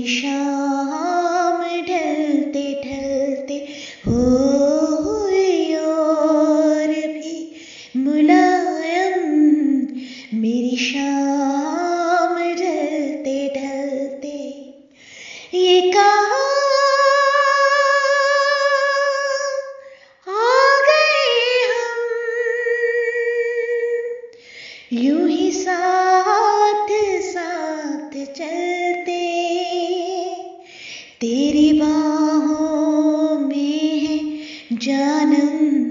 मेरी शाम ढलते ढलते हो और भी मुलायम, मेरी शाम ढलते ढलते ये कहाँ आ गए हम, यूं ही साथ साथ चलते, तेरी बाहों में है जानम